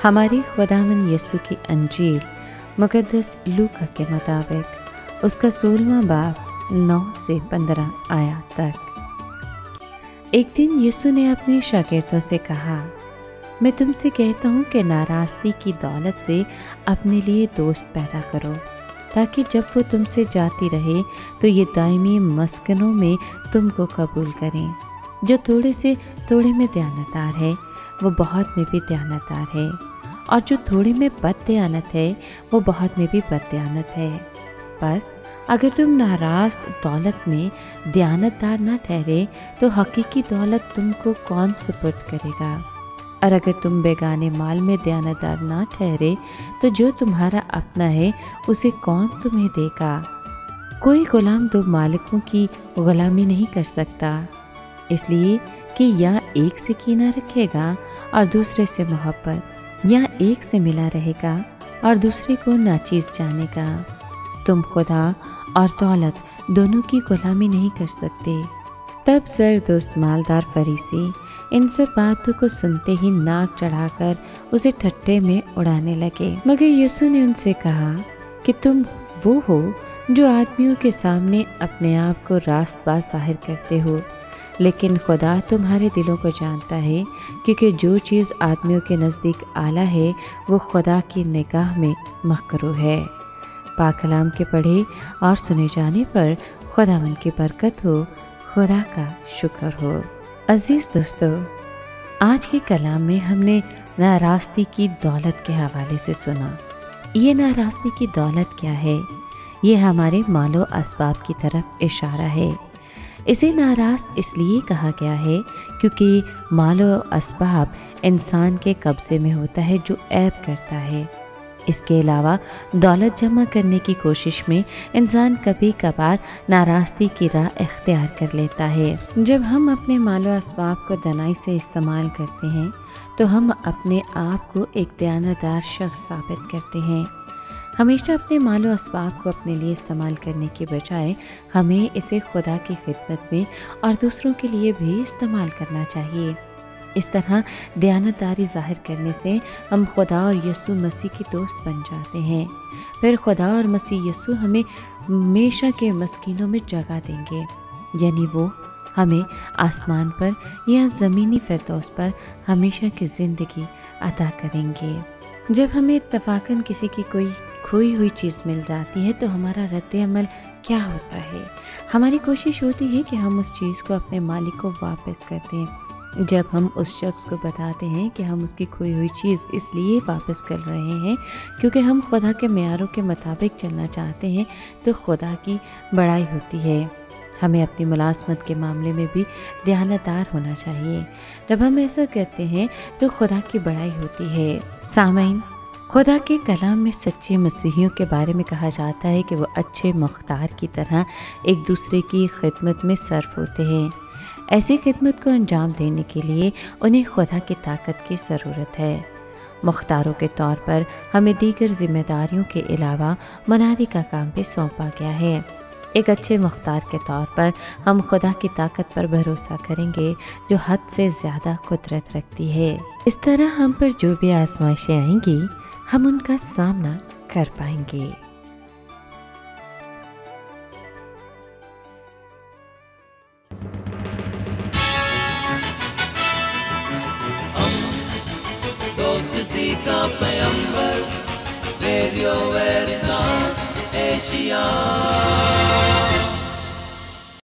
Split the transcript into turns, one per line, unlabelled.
हमारे खुदावंद यीशु की अंजील मुकद्दस लूका के मुताबिक उसका 16वां बाब 9 से 15 आयत तक। एक दिन यीशु ने अपने शागिर्दों से कहा, मैं तुमसे कहता हूँ कि नाराज़गी की दौलत से अपने लिए दोस्त पैदा करो, ताकि जब वो तुमसे जाती रहे तो ये दायमी मस्कनों में तुमको कबूल करें। जो थोड़े से थोड़े में दयानतदार है वो बहुत में भी दयानतदार है, और जो थोड़े में बददयानत है वो बहुत में भी बददयानत है। बस अगर तुम नाराज दौलत में दयानतदार न ठहरे तो हकीकी दौलत तुमको कौन सुपुर्द करेगा? और अगर तुम बेगाने माल में दयानतदार न ठहरे तो जो तुम्हारा अपना है उसे कौन तुम्हें देगा? कोई गुलाम दो मालिकों की गुलामी नहीं कर सकता, इसलिए कि या एक से कीना रखेगा और दूसरे से मोहब्बत, या एक से मिला रहेगा और दूसरे को नाचीज जानेगा। तुम खुदा और दौलत दोनों की गुलामी नहीं कर सकते। तब जरदोस्त मालदार फरीसी इन सब बातों को सुनते ही नाक चढ़ाकर उसे ठट्ठे में उड़ाने लगे। मगर यीशु ने उनसे कहा कि तुम वो हो जो आदमियों के सामने अपने आप को रास्तबाज जाहिर करते हो, लेकिन खुदा तुम्हारे दिलों को जानता है, क्योंकि जो चीज़ आदमियों के नज़दीक आला है वो खुदा की निगाह में मकरूह है। पाक कलाम के पढ़े और सुने जाने पर खुदावंद की बरकत हो, खुदा का शुक्र हो। अजीज दोस्तों, आज के कलाम में हमने नाराज़गी की दौलत के हवाले से सुना। ये नाराज़गी की दौलत क्या है? ये हमारे मालो असबाब की तरफ इशारा है। इसे नाराज़ इसलिए कहा गया है क्योंकि मालो असबाब इंसान के कब्जे में होता है जो ऐब करता है। इसके अलावा दौलत जमा करने की कोशिश में इंसान कभी कभार नाराज़गी की राह इख्तियार कर लेता है। जब हम अपने मालो असबाब को दनाई से इस्तेमाल करते हैं तो हम अपने आप को एक दयानतदार शख्स साबित करते हैं। हमेशा अपने मालो असबाब को अपने लिए इस्तेमाल करने के बजाय हमें इसे खुदा की खिदमत में और दूसरों के लिए भी इस्तेमाल करना चाहिए। इस तरह दयानतदारी जाहिर करने से हम खुदा और यीशु मसीह के दोस्त बन जाते हैं। फिर खुदा और मसीह यीशु हमें हमेशा के मस्कीनों में जगह देंगे, यानी वो हमें आसमान पर या ज़मीनी फिरदौस पर हमेशा की ज़िंदगी अता करेंगे। जब हमें इत्तफाकन किसी की कोई खोई हुई चीज़ मिल जाती है तो हमारा रद्द अमल क्या होता है? हमारी कोशिश होती है कि हम उस चीज़ को अपने मालिक को वापस कर दें। जब हम उस शख्स को बताते हैं कि हम उसकी खोई हुई चीज़ इसलिए वापस कर रहे हैं क्योंकि हम खुदा के मेयारों के मुताबिक चलना चाहते हैं, तो खुदा की बड़ाई होती है। हमें अपनी मुलाजमत के मामले में भी दयानतदार होना चाहिए। जब हम ऐसा करते हैं तो खुदा की बड़ाई होती है। सामईन, खुदा के कलाम में सच्चे मसीहियों के बारे में कहा जाता है कि वो अच्छे मुख्तार की तरह एक दूसरे की खिदमत में सर्फ होते हैं। ऐसी खिदमत को अंजाम देने के लिए उन्हें खुदा की ताकत की ज़रूरत है। मुख्तारों के तौर पर हमें दीगर जिम्मेदारियों के अलावा मनादी का काम भी सौंपा गया है। एक अच्छे मुख्तार के तौर पर हम खुदा की ताकत पर भरोसा करेंगे जो हद से ज़्यादा कुदरत रखती है। इस तरह हम पर जो भी आजमाइशें आएंगी हम उनका सामना कर पाएंगे।
दोस्ती का पैगंबर, रेडियो वेरितास एशिया।